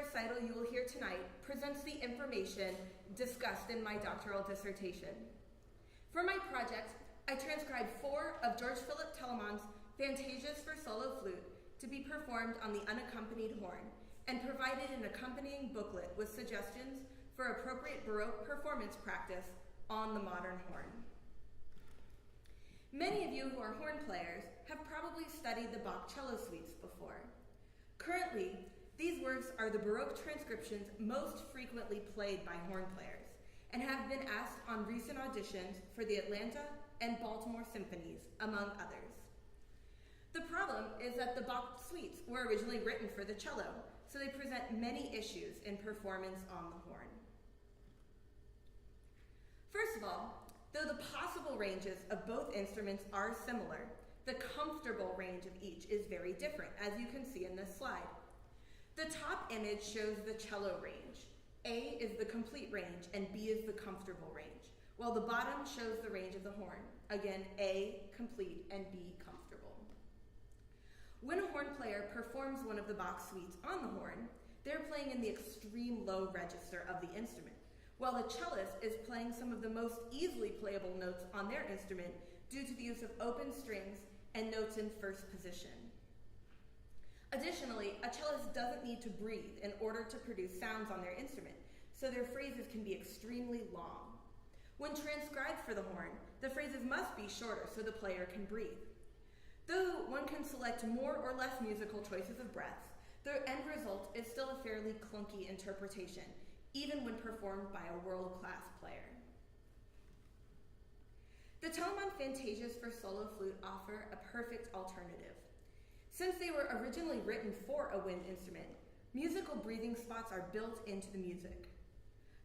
lecture-recital you will hear tonight presents the information discussed in my doctoral dissertation. For my project, I transcribed 4 of George Philip Telemann's Fantasias for solo flute to be performed on the unaccompanied horn, and provided an accompanying booklet with suggestions for appropriate Baroque performance practice on the modern horn. Many of you who are horn players have probably studied the Bach cello suites before. Currently, these works are the Baroque transcriptions most frequently played by horn players, and have been asked on recent auditions for the Atlanta and Baltimore symphonies, among others. The problem is that the Bach suites were originally written for the cello, so they present many issues in performance on the horn. First of all, though the possible ranges of both instruments are similar, the comfortable range of each is very different, as you can see in this slide. The top image shows the cello range. A is the complete range and B is the comfortable range, while the bottom shows the range of the horn. Again, A, complete, and B, comfortable. When a horn player performs one of the Bach suites on the horn, they're playing in the extreme low register of the instrument, while the cellist is playing some of the most easily playable notes on their instrument due to the use of open strings and notes in first position. Additionally, a cellist doesn't need to breathe in order to produce sounds on their instrument, so their phrases can be extremely long. When transcribed for the horn, the phrases must be shorter so the player can breathe. Though one can select more or less musical choices of breaths, the end result is still a fairly clunky interpretation, even when performed by a world-class player. The Telemann Fantasias for solo flute offer a perfect alternative. Since they were originally written for a wind instrument, musical breathing spots are built into the music.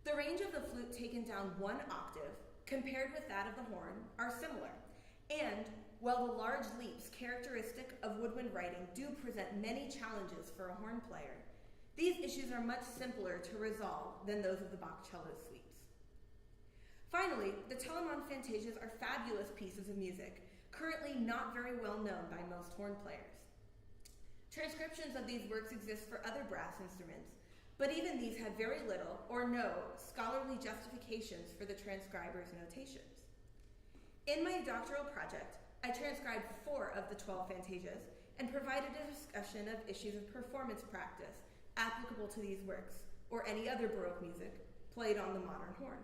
The range of the flute taken down 1 octave, compared with that of the horn, are similar, and while the large leaps characteristic of woodwind writing do present many challenges for a horn player, these issues are much simpler to resolve than those of the Bach cello suites. Finally, the Telemann Fantasias are fabulous pieces of music, currently not very well known by most horn players. Transcriptions of these works exist for other brass instruments, but even these have very little or no scholarly justifications for the transcriber's notations. In my doctoral project, I transcribed 4 of the 12 Fantasias and provided a discussion of issues of performance practice applicable to these works, or any other Baroque music played on the modern horn.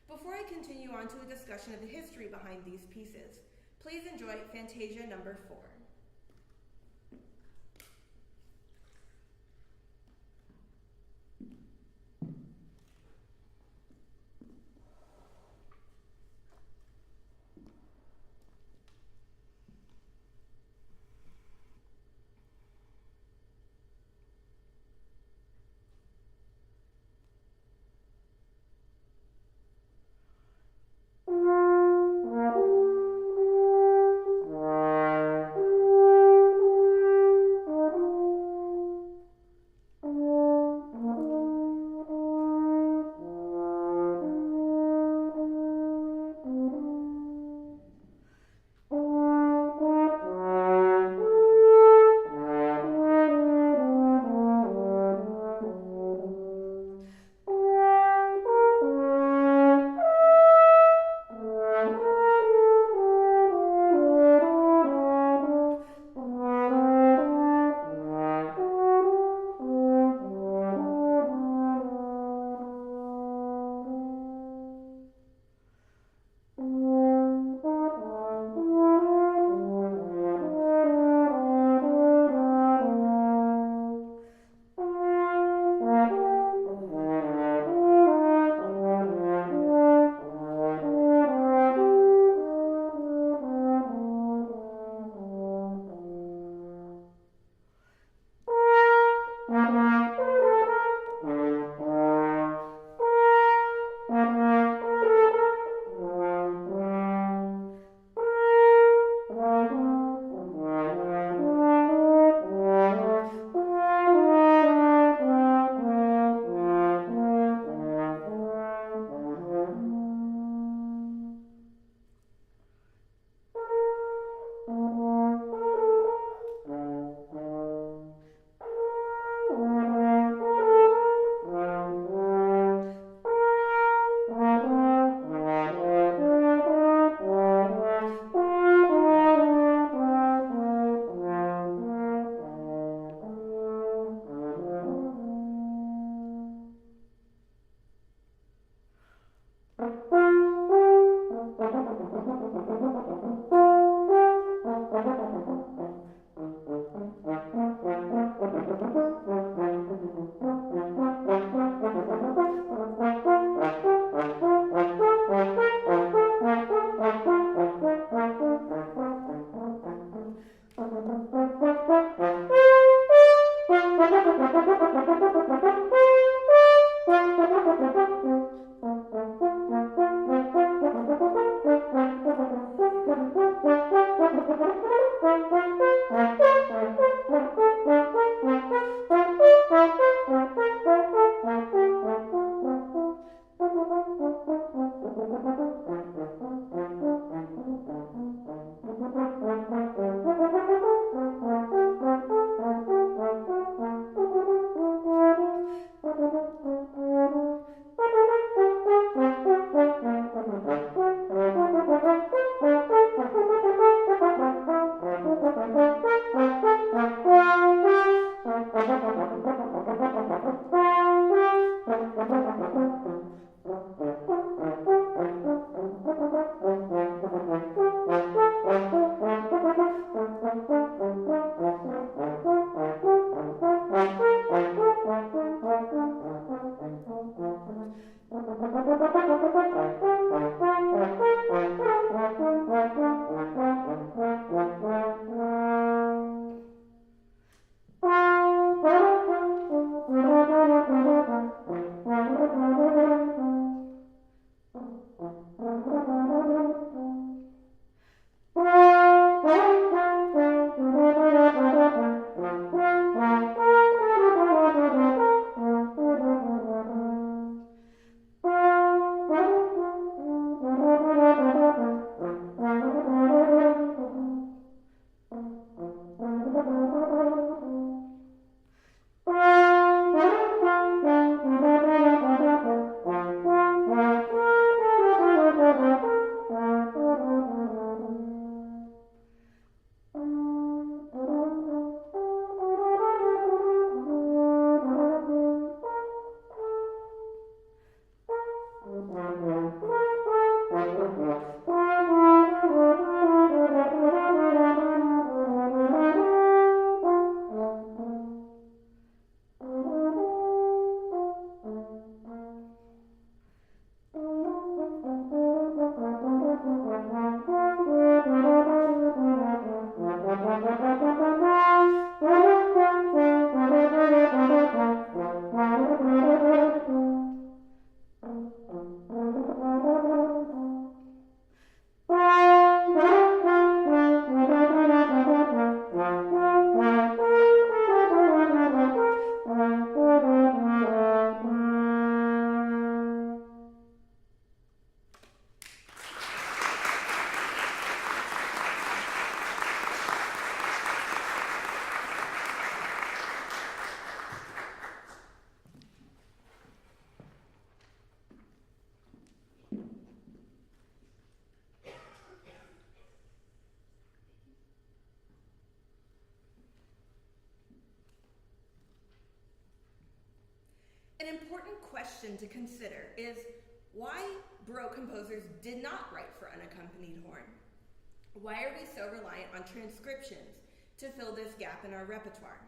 Before I continue on to a discussion of the history behind these pieces, please enjoy Fantasia No. 4. An important question to consider is why Baroque composers did not write for unaccompanied horn. Why are we so reliant on transcriptions to fill this gap in our repertoire?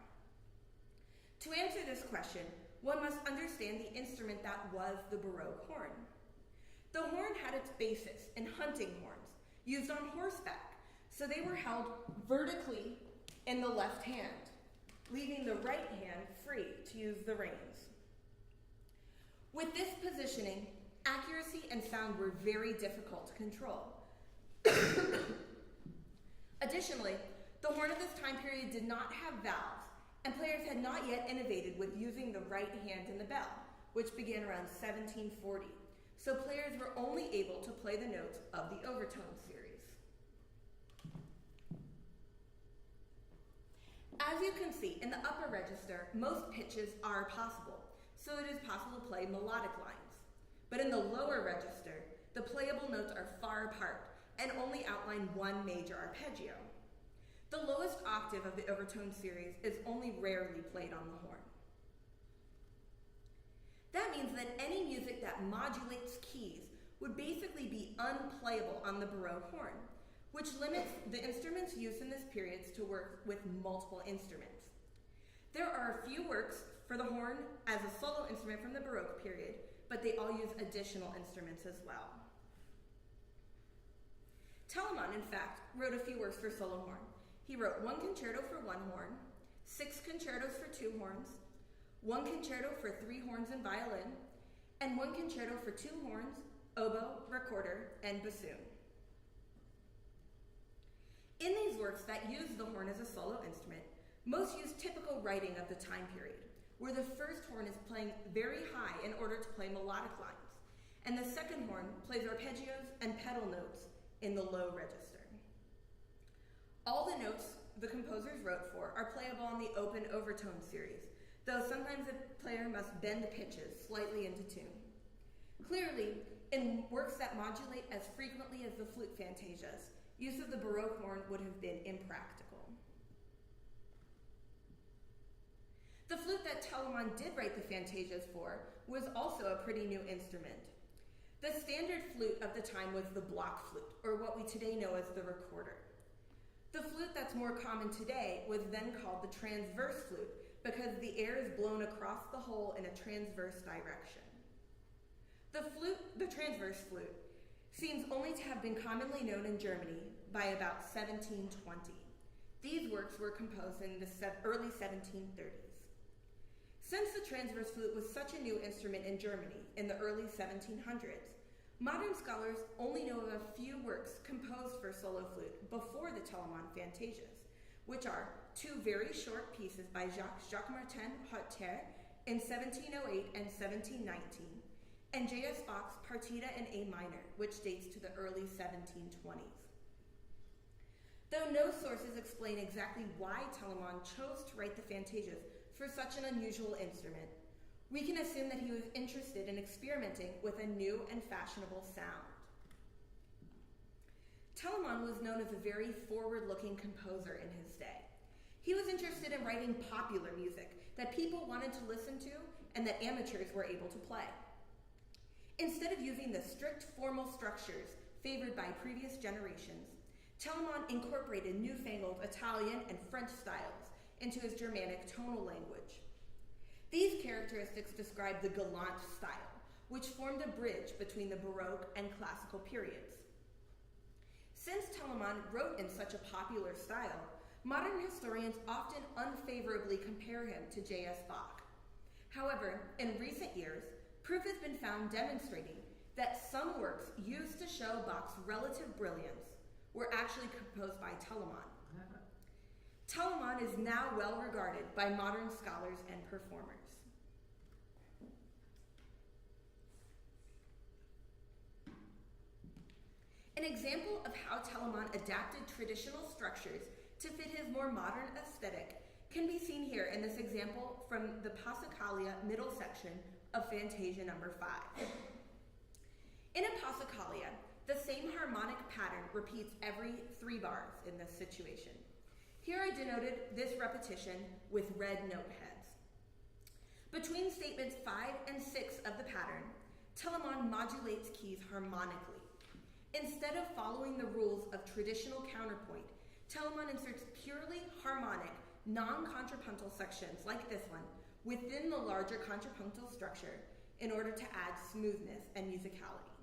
To answer this question, one must understand the instrument that was the Baroque horn. The horn had its basis in hunting horns, used on horseback, so they were held vertically in the left hand, leaving the right hand free to use the reins. With this positioning, accuracy and sound were very difficult to control. Additionally, the horn of this time period did not have valves, and players had not yet innovated with using the right hand in the bell, which began around 1740. So players were only able to play the notes of the overtone series. As you can see, in the upper register, most pitches are possible, so it is possible to play melodic lines. But in the lower register, the playable notes are far apart and only outline one major arpeggio. The lowest octave of the overtone series is only rarely played on the horn. That means that any music that modulates keys would basically be unplayable on the Baroque horn, which limits the instruments used in this period to work with multiple instruments. There are a few works for the horn as a solo instrument from the Baroque period, but they all use additional instruments as well. Telemann, in fact, wrote a few works for solo horn. He wrote 1 concerto for 1 horn, 6 concertos for 2 horns, 1 concerto for 3 horns and violin, and 1 concerto for 2 horns, oboe, recorder, and bassoon. In these works that use the horn as a solo instrument, most use typical writing of the time period, where the first horn is playing very high in order to play melodic lines, and the second horn plays arpeggios and pedal notes in the low register. All the notes the composers wrote for are playable on the open overtone series, though sometimes the player must bend the pitches slightly into tune. Clearly, in works that modulate as frequently as the flute fantasias, use of the Baroque horn would have been impractical. The flute that Telemann did write the fantasias for was also a pretty new instrument. The standard flute of the time was the block flute, or what we today know as the recorder. The flute that's more common today was then called the transverse flute, because the air is blown across the whole in a transverse direction. The transverse flute, seems only to have been commonly known in Germany by about 1720. These works were composed in the early 1730s. Since the transverse flute was such a new instrument in Germany in the early 1700s, modern scholars only know of a few works composed for solo flute before the Telemann Fantasias, which are two very short pieces by Jacques-Martin Hauter in 1708 and 1719, and J.S. Bach's Partita in A minor, which dates to the early 1720s. Though no sources explain exactly why Telemann chose to write the Fantasias for such an unusual instrument, we can assume that he was interested in experimenting with a new and fashionable sound. Telemann was known as a very forward-looking composer in his day. He was interested in writing popular music that people wanted to listen to and that amateurs were able to play. Instead of using the strict formal structures favored by previous generations, Telemann incorporated newfangled Italian and French styles into his Germanic tonal language. These characteristics describe the galant style, which formed a bridge between the Baroque and classical periods. Since Telemann wrote in such a popular style, modern historians often unfavorably compare him to J.S. Bach. However, in recent years, proof has been found demonstrating that some works used to show Bach's relative brilliance were actually composed by Telemann. Telemann is now well regarded by modern scholars and performers. An example of how Telemann adapted traditional structures to fit his more modern aesthetic can be seen here in this example from the Passacaglia middle section of Fantasia No. 5. In a Passacaglia, the same harmonic pattern repeats every 3 bars in this situation. Here I denoted this repetition with red note heads. Between statements 5 and 6 of the pattern, Telemann modulates keys harmonically. Instead of following the rules of traditional counterpoint, Telemann inserts purely harmonic, non-contrapuntal sections like this one within the larger contrapuntal structure in order to add smoothness and musicality.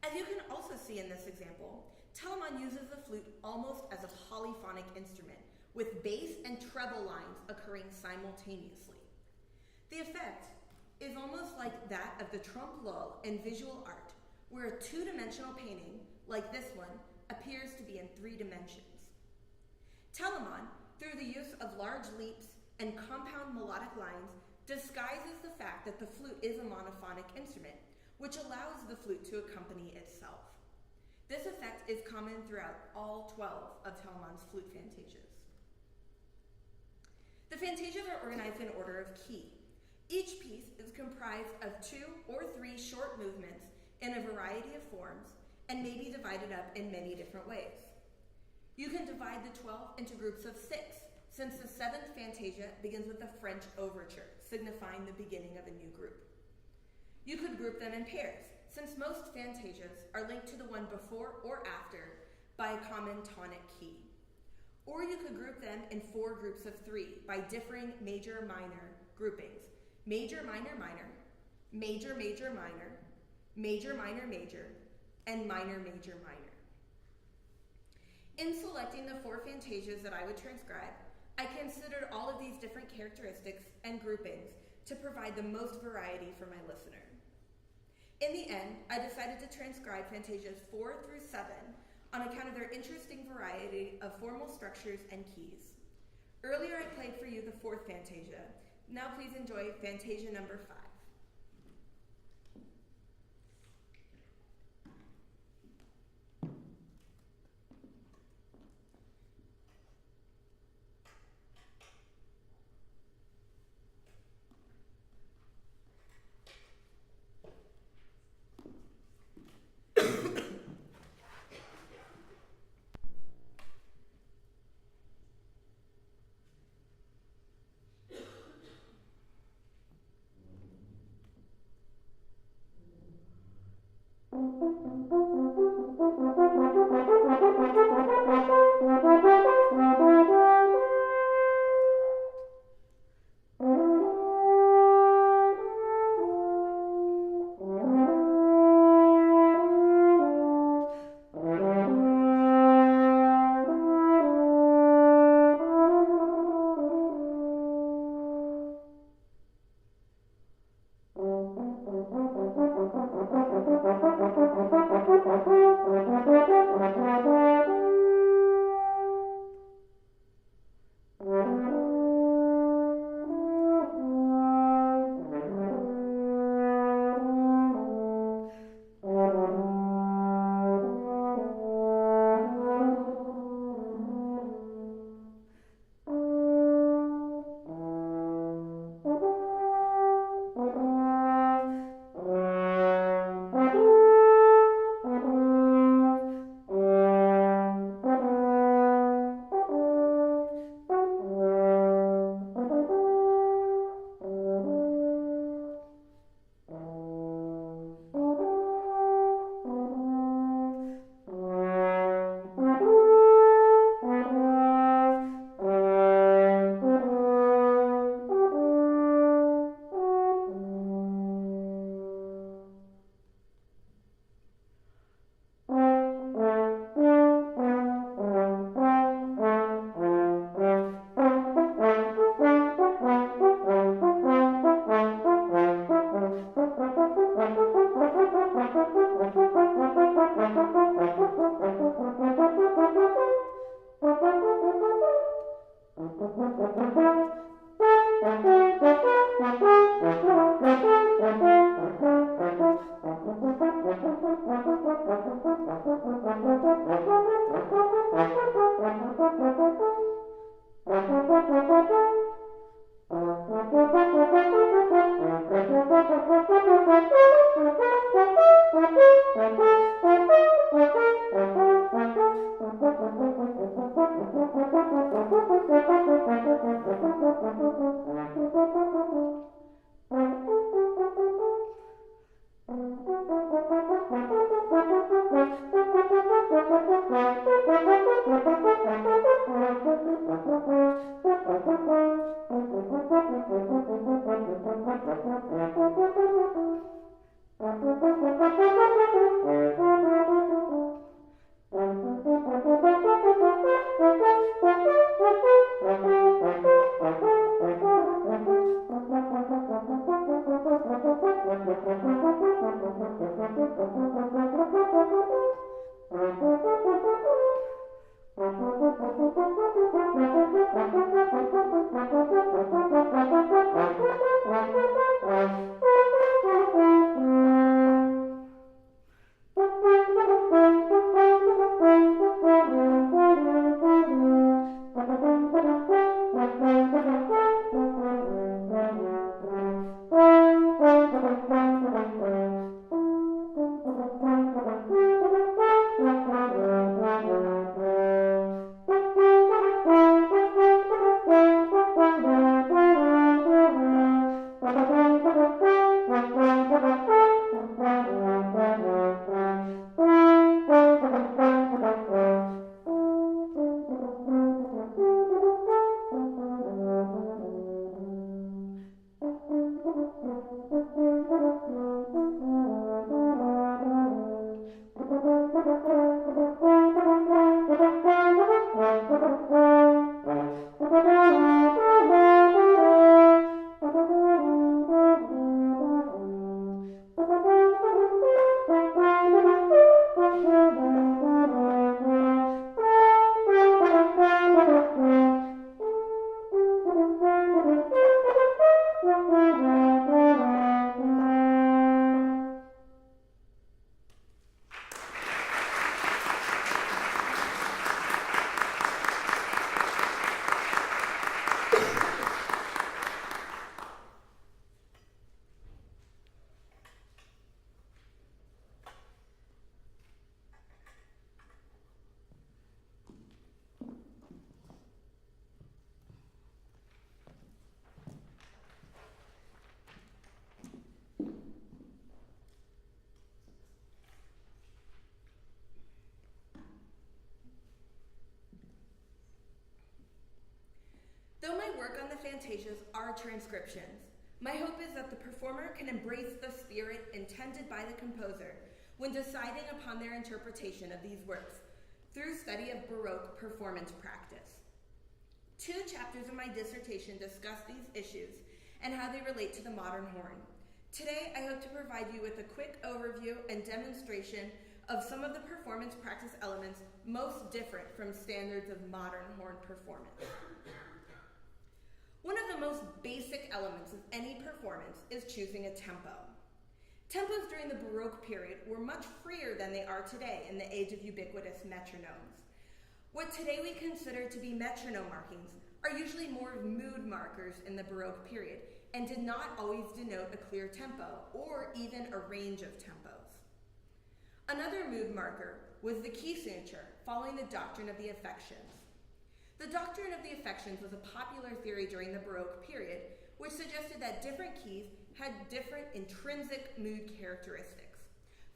As you can also see in this example, Telemann uses the flute almost as a polyphonic instrument, with bass and treble lines occurring simultaneously. The effect is almost like that of the trompe-l'oeil in visual art, where a 2-dimensional painting, like this one, appears to be in 3 dimensions. Telemann, through the use of large leaps and compound melodic lines, disguises the fact that the flute is a monophonic instrument, which allows the flute to accompany itself. This effect is common throughout all 12 of Telemann's flute fantasias. The fantasias are organized in order of key. Each piece is comprised of 2 or 3 short movements in a variety of forms and may be divided up in many different ways. You can divide the 12 into groups of 6, since the 7th fantasia begins with the French overture, signifying the beginning of a new group. You could group them in pairs, since most fantasias are linked to the one before or after by a common tonic key. Or you could group them in 4 groups of 3 by differing major-minor groupings: major, minor, minor, major, major, minor, major, minor, major, and minor, major, minor. In selecting the 4 fantasias that I would transcribe, I considered all of these different characteristics and groupings to provide the most variety for my listener. In the end, I decided to transcribe Fantasias 4 through 7 on account of their interesting variety of formal structures and keys. Earlier I played for you the 4th Fantasia. Now please enjoy Fantasia No. 5. Though my work on the Fantasias are transcriptions, my hope is that the performer can embrace the spirit intended by the composer when deciding upon their interpretation of these works through study of Baroque performance practice. 2 chapters of my dissertation discuss these issues and how they relate to the modern horn. Today, I hope to provide you with a quick overview and demonstration of some of the performance practice elements most different from standards of modern horn performance. One of the most basic elements of any performance is choosing a tempo. Tempos during the Baroque period were much freer than they are today in the age of ubiquitous metronomes. What today we consider to be metronome markings are usually more of mood markers in the Baroque period and did not always denote a clear tempo or even a range of tempos. Another mood marker was the key signature, following the doctrine of the affections. The doctrine of the affections was a popular theory during the Baroque period, which suggested that different keys had different intrinsic mood characteristics.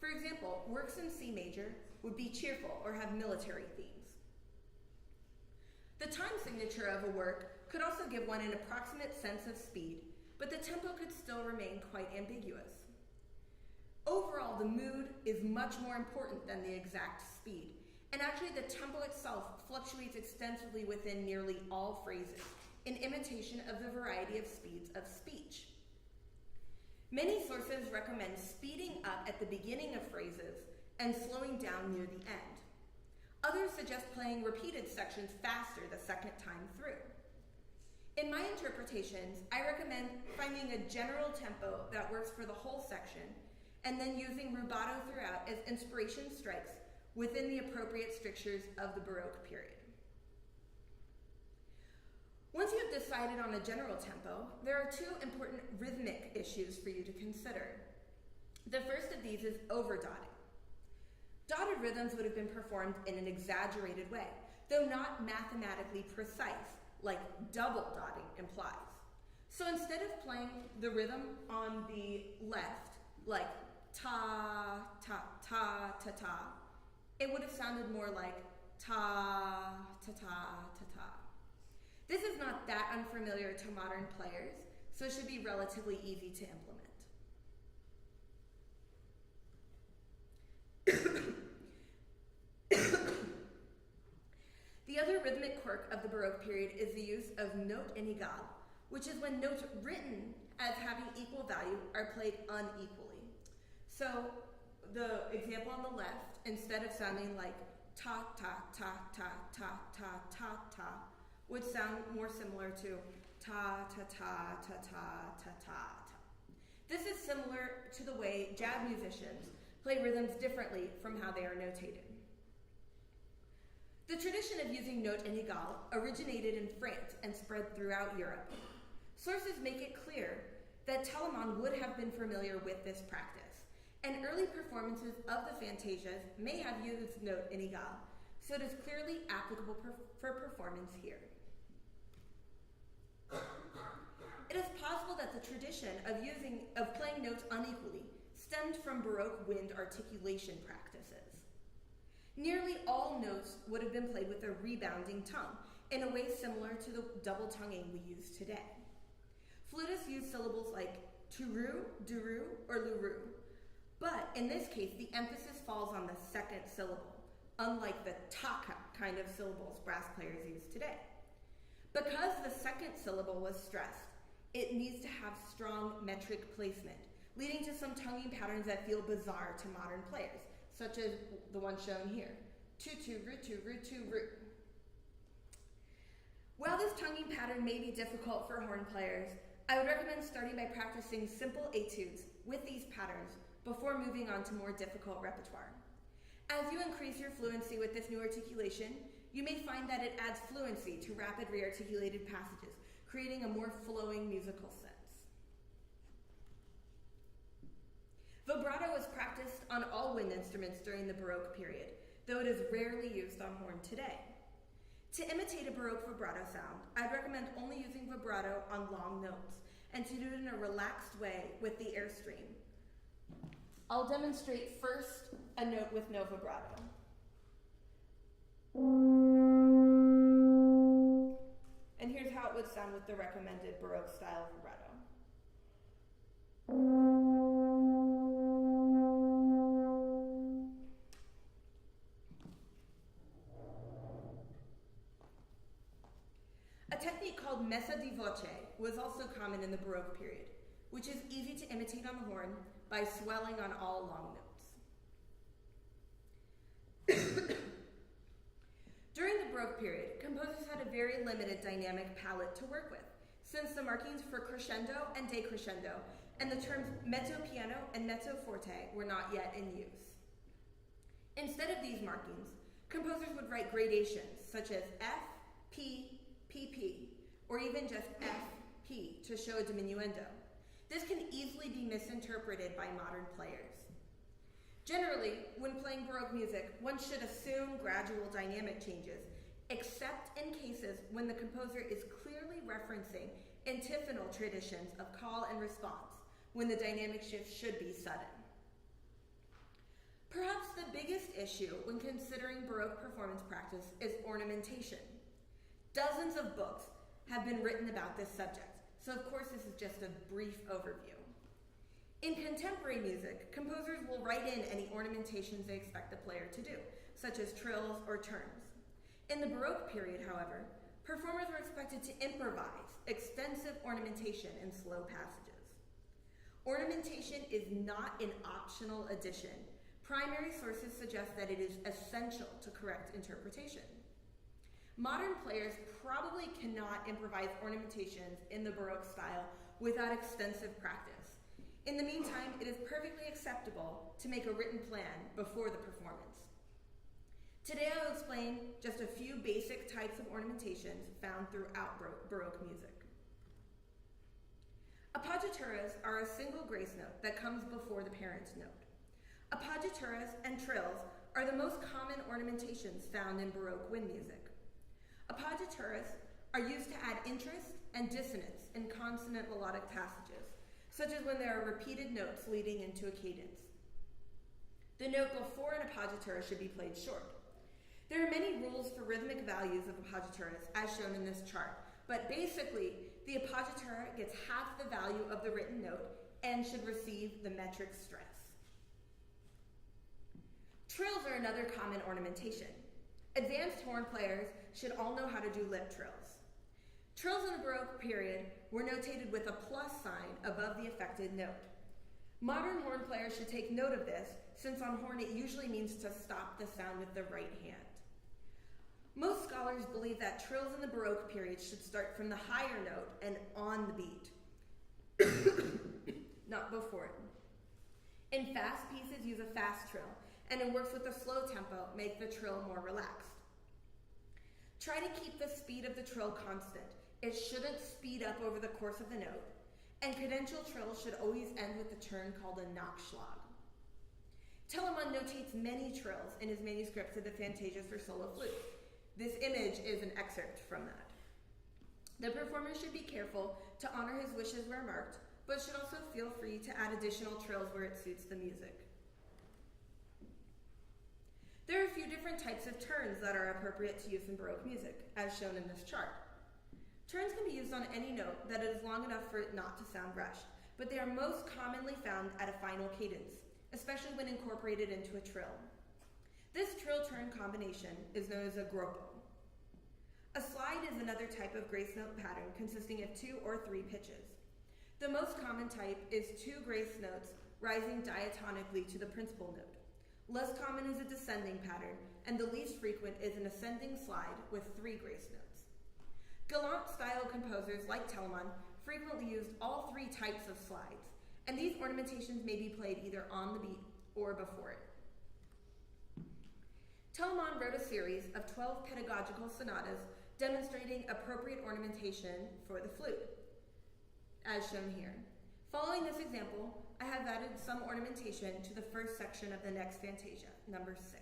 For example, works in C major would be cheerful or have military themes. The time signature of a work could also give one an approximate sense of speed, but the tempo could still remain quite ambiguous. Overall, the mood is much more important than the exact speed, and actually the tempo itself fluctuates extensively within nearly all phrases, in imitation of the variety of speeds of speech. Many sources recommend speeding up at the beginning of phrases and slowing down near the end. Others suggest playing repeated sections faster the second time through. In my interpretations, I recommend finding a general tempo that works for the whole section, and then using rubato throughout as inspiration strikes within the appropriate strictures of the Baroque period. Once you have decided on a general tempo, there are two important rhythmic issues for you to consider. The first of these is overdotting. Dotted rhythms would have been performed in an exaggerated way, though not mathematically precise, like double dotting implies. So instead of playing the rhythm on the left, like ta, ta, ta, ta, ta, it would have sounded more like ta, ta, ta, ta, ta. This is not that unfamiliar to modern players, so it should be relatively easy to implement. The other rhythmic quirk of the Baroque period is the use of note inégale, which is when notes written as having equal value are played unequally. So the example on the left, instead of sounding like ta, ta, ta, ta, ta, ta, ta, ta, would sound more similar to ta, ta, ta, ta, ta, ta, ta, ta. This is similar to the way jazz musicians play rhythms differently from how they are notated. The tradition of using note inégale originated in France and spread throughout Europe. Sources make it clear that Telemann would have been familiar with this practice, and early performances of the Fantasias may have used note inégale, so it is clearly applicable for performance here. It is possible that the tradition of playing notes unequally stemmed from Baroque wind articulation practices. Nearly all notes would have been played with a rebounding tongue, in a way similar to the double tonguing we use today. Flutists use syllables like turu, duru, or luru, but in this case, the emphasis falls on the second syllable, unlike the taka kind of syllables brass players use today. Because the second syllable was stressed, it needs to have strong metric placement, leading to some tonguing patterns that feel bizarre to modern players, such as the one shown here, tu-tu, ru-tu, ru-tu, ru. While this tonguing pattern may be difficult for horn players, I would recommend starting by practicing simple etudes with these patterns before moving on to more difficult repertoire. As you increase your fluency with this new articulation, you may find that it adds fluency to rapid rearticulated passages, creating a more flowing musical sense. Vibrato was practiced on all wind instruments during the Baroque period, though it is rarely used on horn today. To imitate a Baroque vibrato sound, I'd recommend only using vibrato on long notes, and to do it in a relaxed way with the airstream. I'll demonstrate first a note with no vibrato. And here's how it would sound with the recommended Baroque style vibrato. A technique called messa di voce was also common in the Baroque period, which is easy to imitate on the horn by swelling on all long notes. During the Baroque period, composers had a very limited dynamic palette to work with, since the markings for crescendo and decrescendo and the terms mezzo piano and mezzo forte were not yet in use. Instead of these markings, composers would write gradations such as F, P, PP, or even just F, P to show a diminuendo. This can easily be misinterpreted by modern players. Generally, when playing Baroque music, one should assume gradual dynamic changes, except in cases when the composer is clearly referencing antiphonal traditions of call and response, when the dynamic shift should be sudden. Perhaps the biggest issue when considering Baroque performance practice is ornamentation. Dozens of books have been written about this subject, so of course this is just a brief overview. In contemporary music, composers will write in any ornamentations they expect the player to do, such as trills or turns. In the Baroque period, however, performers were expected to improvise extensive ornamentation in slow passages. Ornamentation is not an optional addition. Primary sources suggest that it is essential to correct interpretation. modern players probably cannot improvise ornamentations in the Baroque style without extensive practice. In the meantime, it is perfectly acceptable to make a written plan before the performance. Today I will explain just a few basic types of ornamentations found throughout Baroque music. Appoggiaturas are a single grace note that comes before the parent note. Appoggiaturas and trills are the most common ornamentations found in Baroque wind music. Appoggiaturas are used to add interest and dissonance in consonant melodic passages, such as when there are repeated notes leading into a cadence. The note before an appoggiatura should be played short. There are many rules for rhythmic values of appoggiaturas, as shown in this chart, but basically, the appoggiatura gets half the value of the written note and should receive the metric stress. Trills are another common ornamentation. Advanced horn players should all know how to do lip trills. Trills in the Baroque period were notated with a plus sign above the affected note. Modern horn players should take note of this, since on horn it usually means to stop the sound with the right hand. Most scholars believe that trills in the Baroque period should start from the higher note and on the beat, not before it. In fast pieces, use a fast trill, and in works with a slow tempo, make the trill more relaxed. Try to keep the speed of the trill constant. It shouldn't speed up over the course of the note, and cadential trills should always end with a turn called a Nachschlag. Telemann notates many trills in his manuscripts of the Fantasias for solo flute. This image is an excerpt from that. The performer should be careful to honor his wishes where marked, but should also feel free to add additional trills where it suits the music. There are a few different types of turns that are appropriate to use in Baroque music, as shown in this chart. Turns can be used on any note that is long enough for it not to sound rushed, but they are most commonly found at a final cadence, especially when incorporated into a trill. This trill-turn combination is known as a gruppo. A slide is another type of grace note pattern consisting of 2 or 3 pitches. The most common type is 2 grace notes rising diatonically to the principal note. Less common is a descending pattern, and the least frequent is an ascending slide with 3 grace notes. Galant-style composers like Telemann frequently used all 3 types of slides, and these ornamentations may be played either on the beat or before it. Telemann wrote a series of 12 pedagogical sonatas demonstrating appropriate ornamentation for the flute, as shown here. Following this example, I have added some ornamentation to the first section of the next Fantasia, number 6.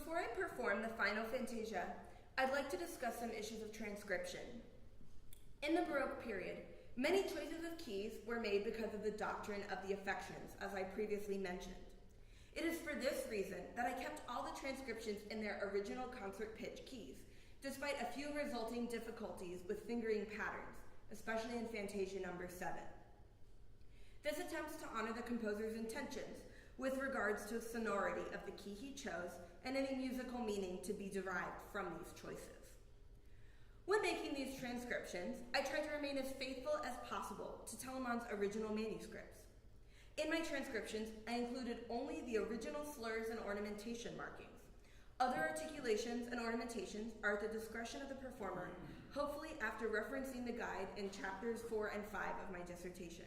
Before I perform the final Fantasia, I'd like to discuss some issues of transcription. In the Baroque period, many choices of keys were made because of the doctrine of the affections, as I previously mentioned. It is for this reason that I kept all the transcriptions in their original concert pitch keys, despite a few resulting difficulties with fingering patterns, especially in Fantasia No. 7. This attempts to honor the composer's intentions with regards to the sonority of the key he chose and any musical meaning to be derived from these choices. When making these transcriptions, I tried to remain as faithful as possible to Telemann's original manuscripts. In my transcriptions, I included only the original slurs and ornamentation markings. Other articulations and ornamentations are at the discretion of the performer, hopefully after referencing the guide in chapters 4 and 5 of my dissertation.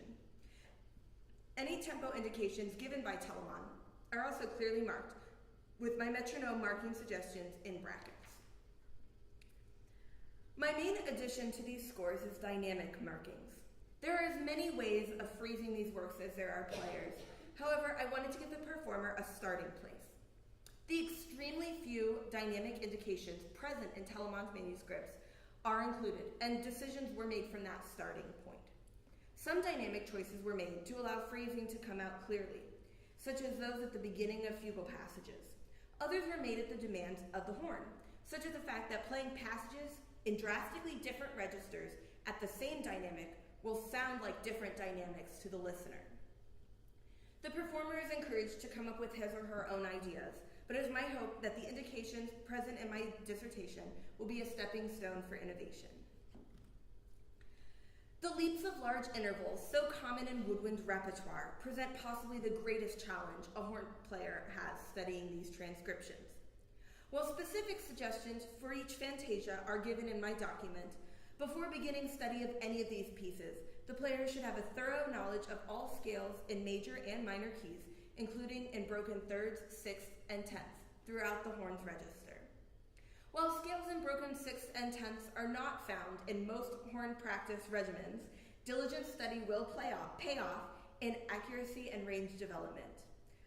Any tempo indications given by Telemann are also clearly marked, with my metronome marking suggestions in brackets. My main addition to these scores is dynamic markings. There are as many ways of phrasing these works as there are players. However, I wanted to give the performer a starting place. The extremely few dynamic indications present in Telemann's manuscripts are included, and decisions were made from that starting point. Some dynamic choices were made to allow phrasing to come out clearly, such as those at the beginning of fugal passages. Others were made at the demands of the horn, such as the fact that playing passages in drastically different registers at the same dynamic will sound like different dynamics to the listener. The performer is encouraged to come up with his or her own ideas, but it is my hope that the indications present in my dissertation will be a stepping stone for innovation. The leaps of large intervals, so common in woodwind repertoire, present possibly the greatest challenge a horn player has studying these transcriptions. While specific suggestions for each fantasia are given in my document, before beginning study of any of these pieces, the player should have a thorough knowledge of all scales in major and minor keys, including in broken thirds, sixths, and tenths, throughout the horn's register. While scales in broken sixths and tenths are not found in most horn practice regimens, diligent study will pay off in accuracy and range development.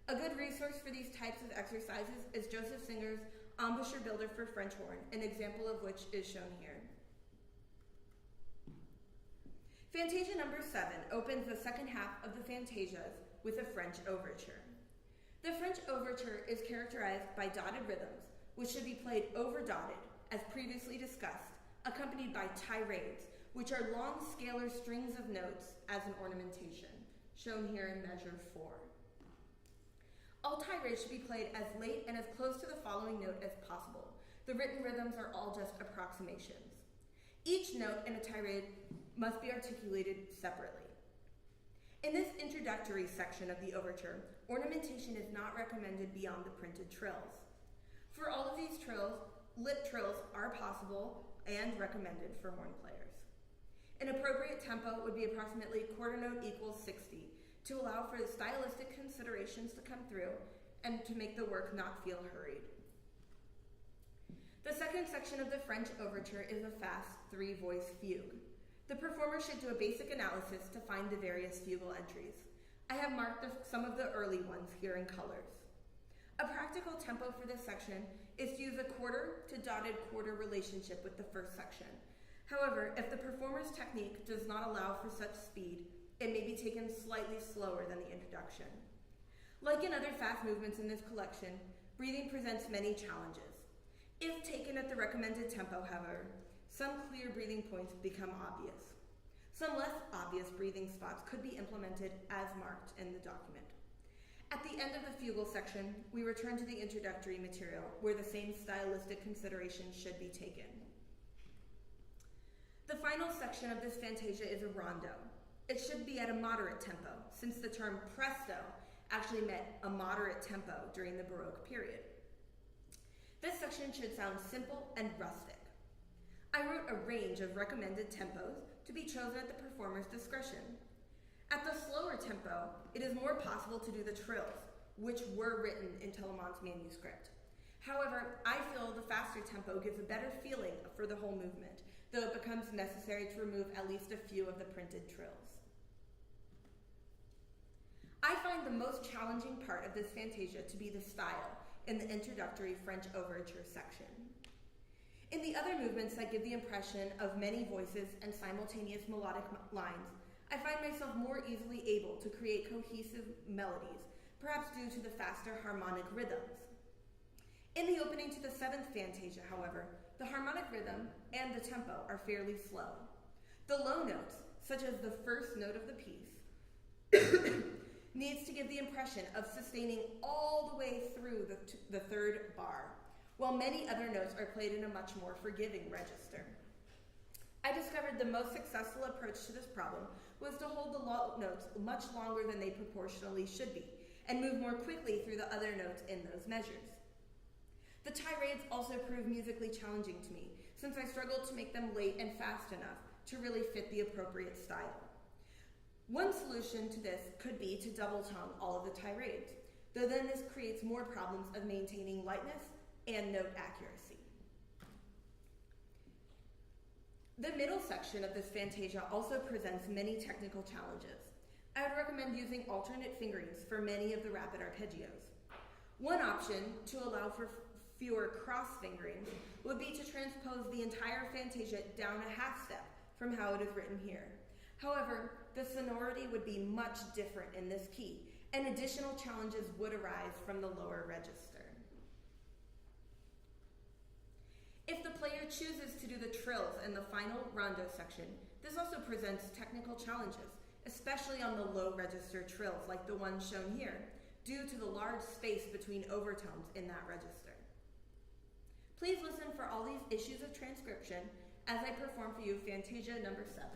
A good resource for these types of exercises is Joseph Singer's Embouchure Builder for French horn, an example of which is shown here. Fantasia No. 7 opens the second half of the Fantasias with a French overture. The French overture is characterized by dotted rhythms, which should be played over-dotted, as previously discussed, accompanied by tirades, which are long scalar strings of notes as an ornamentation, shown here in measure 4. All tirades should be played as late and as close to the following note as possible. The written rhythms are all just approximations. Each Each note in a tirade must be articulated separately. In this introductory section of the overture, ornamentation is not recommended beyond the printed trills. For all of these trills, lip trills are possible and recommended for horn players. An appropriate tempo would be approximately quarter note equals 60 to allow for the stylistic considerations to come through and to make the work not feel hurried. The second section of the French overture is a fast three-voice fugue. The performer should do a basic analysis to find the various fugal entries. I have marked some of the early ones here in colors. A practical tempo for this section is to use a quarter to dotted quarter relationship with the first section. However, if the performer's technique does not allow for such speed, it may be taken slightly slower than the introduction. Like in other fast movements in this collection, breathing presents many challenges. If taken at the recommended tempo, however, some clear breathing points become obvious. Some less obvious breathing spots could be implemented as marked in the document. At the end of the fugal section, we return to the introductory material, where the same stylistic considerations should be taken. The final section of this fantasia is a rondo. It should be at a moderate tempo, since the term presto actually meant a moderate tempo during the Baroque period. This section should sound simple and rustic. I wrote a range of recommended tempos to be chosen at the performer's discretion. At the slower tempo, it is more possible to do the trills, which were written in Telemann's manuscript. However, I feel the faster tempo gives a better feeling for the whole movement, though it becomes necessary to remove at least a few of the printed trills. I find the most challenging part of this fantasia to be the style in the introductory French overture section. In the other movements that give the impression of many voices and simultaneous melodic lines, I find myself more easily able to create cohesive melodies, perhaps due to the faster harmonic rhythms. In the opening to the seventh fantasia, however, the harmonic rhythm and the tempo are fairly slow. The low notes, such as the first note of the piece, needs to give the impression of sustaining all the way through the third bar, while many other notes are played in a much more forgiving register. I discovered the most successful approach to this problem was to hold the low notes much longer than they proportionally should be, and move more quickly through the other notes in those measures. The tirades also proved musically challenging to me, since I struggled to make them late and fast enough to really fit the appropriate style. One solution to this could be to double tongue all of the tirades, though then this creates more problems of maintaining lightness and note accuracy. The middle section of this fantasia also presents many technical challenges. I would recommend using alternate fingerings for many of the rapid arpeggios. One option to allow for fewer cross fingerings would be to transpose the entire fantasia down a half step from how it is written here. However, the sonority would be much different in this key, and additional challenges would arise from the lower register. If the player chooses to do the trills in the final rondo section, this also presents technical challenges, especially on the low register trills like the one shown here, due to the large space between overtones in that register. Please listen for all these issues of transcription as I perform for you Fantasia number 7.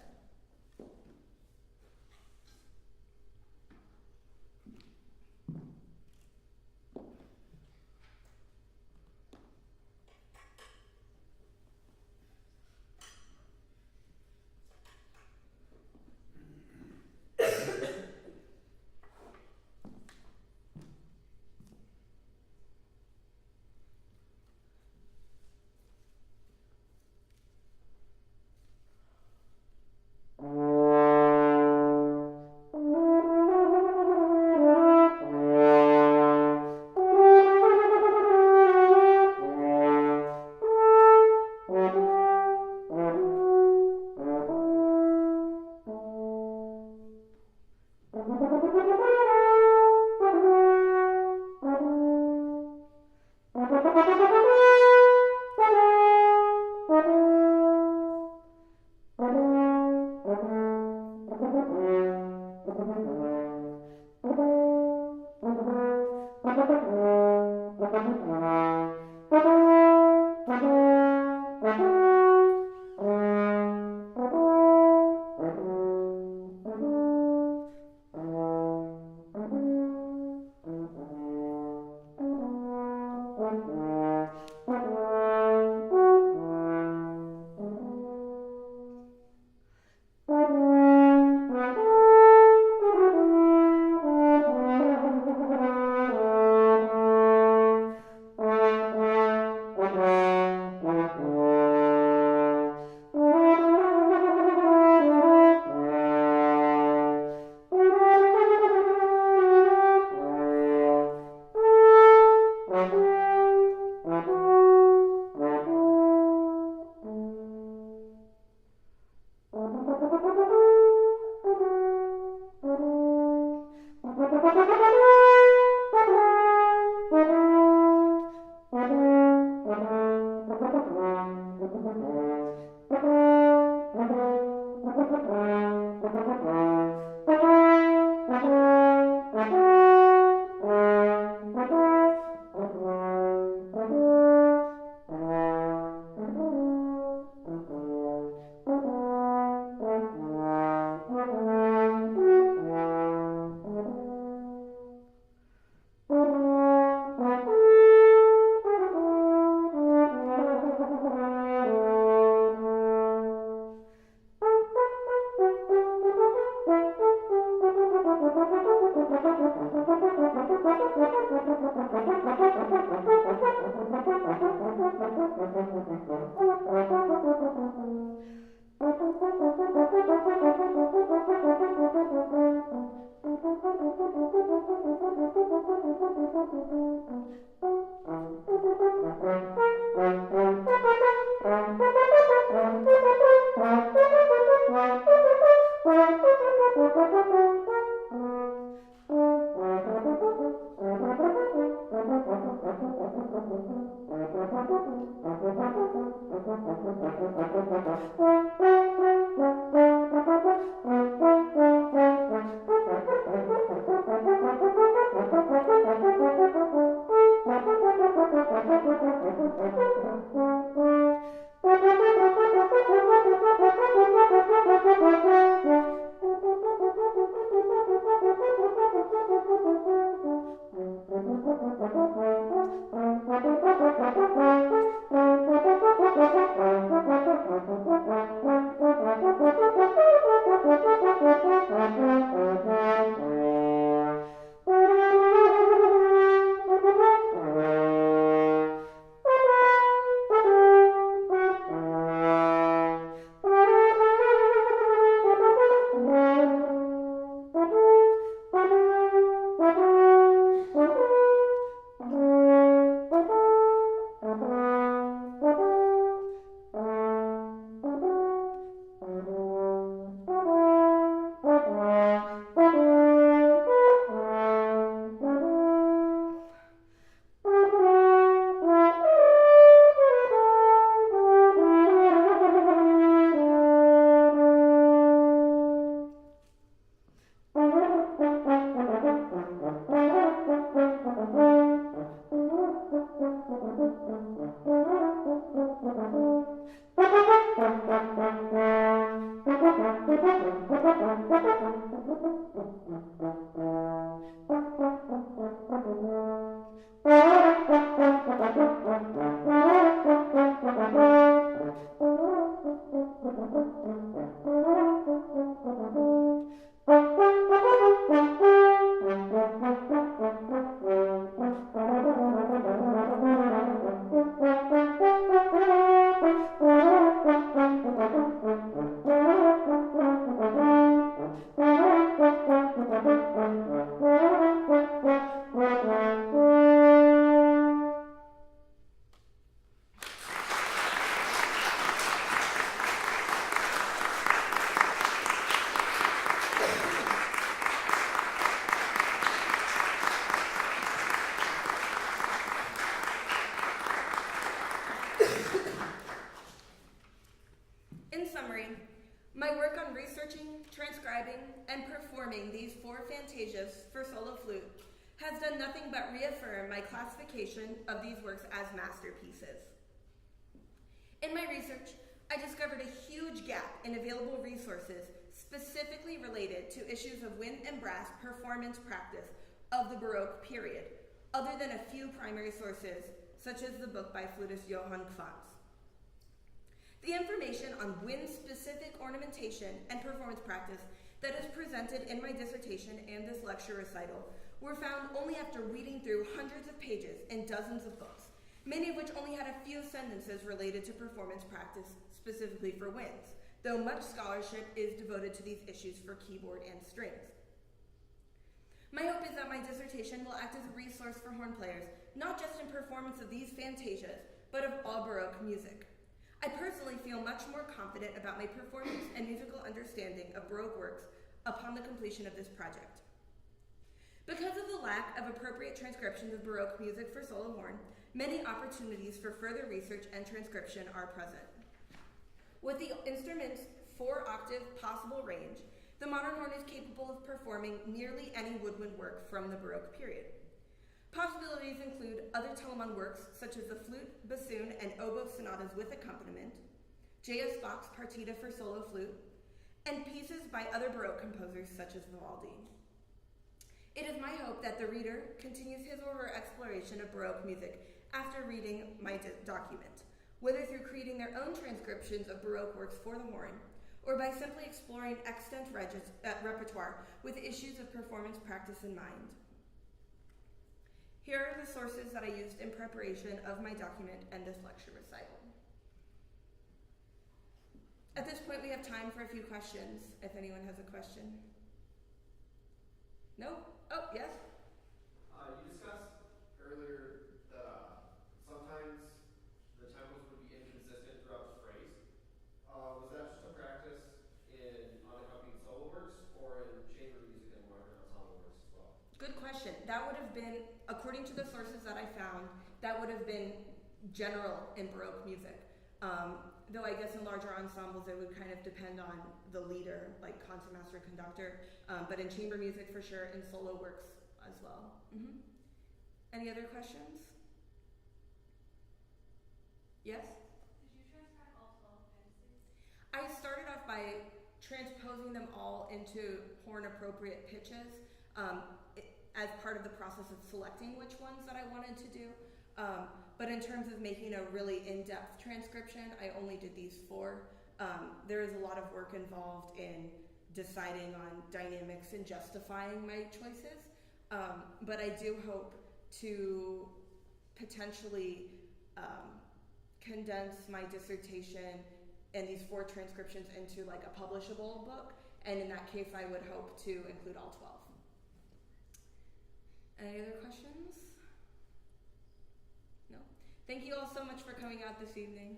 My work on researching, transcribing, and performing these 4 Fantasias for solo flute has done nothing but reaffirm my classification of these works as masterpieces. In my research, I discovered a huge gap in available resources specifically related to issues of wind and brass performance practice of the Baroque period, other than a few primary sources, such as the book by flutist Johann Kvanz. The information on wind-specific ornamentation and performance practice that is presented in my dissertation and this lecture recital were found only after reading through hundreds of pages and dozens of books, many of which only had a few sentences related to performance practice specifically for winds, though much scholarship is devoted to these issues for keyboard and strings. My hope is that my dissertation will act as a resource for horn players, not just in performance of these Fantasias, but of all Baroque music. I personally feel much more confident about my performance and musical understanding of Baroque works upon the completion of this project. Because of the lack of appropriate transcriptions of Baroque music for solo horn, many opportunities for further research and transcription are present. With the instrument's 4-octave possible range, the modern horn is capable of performing nearly any woodwind work from the Baroque period. Possibilities include other Telemann works such as the flute, bassoon, and oboe sonatas with accompaniment, J.S. Bach's Partita for solo flute, and pieces by other Baroque composers such as Vivaldi. It is my hope that the reader continues his or her exploration of Baroque music after reading my document, whether through creating their own transcriptions of Baroque works for the horn, or by simply exploring extant repertoire with issues of performance practice in mind. Here are the sources that I used in preparation of my document and this lecture recital. At this point, we have time for a few questions, if anyone has a question. No? Oh, yes? You discussed earlier that sometimes the tempos would be inconsistent throughout the phrase. Was that just a practice in unaccompanied solo works or in chamber music and modern ensemble works as well? Good question. That would have been, according to the sources that I found, that would have been general in Baroque music. Though I guess in larger ensembles it would kind of depend on the leader, like concertmaster, conductor, but in chamber music for sure, in solo works as well. Mm-hmm. Any other questions? Yes? Did you transcribe all 12 fantasies? I started off by transposing them all into horn-appropriate pitches as part of the process of selecting which ones that I wanted to do. But in terms of making a really in-depth transcription, I only did these 4. There is a lot of work involved in deciding on dynamics and justifying my choices. But I do hope to potentially condense my dissertation and these 4 transcriptions into like a publishable book. And in that case, I would hope to include all 12. Any other questions? No? Thank you all so much for coming out this evening.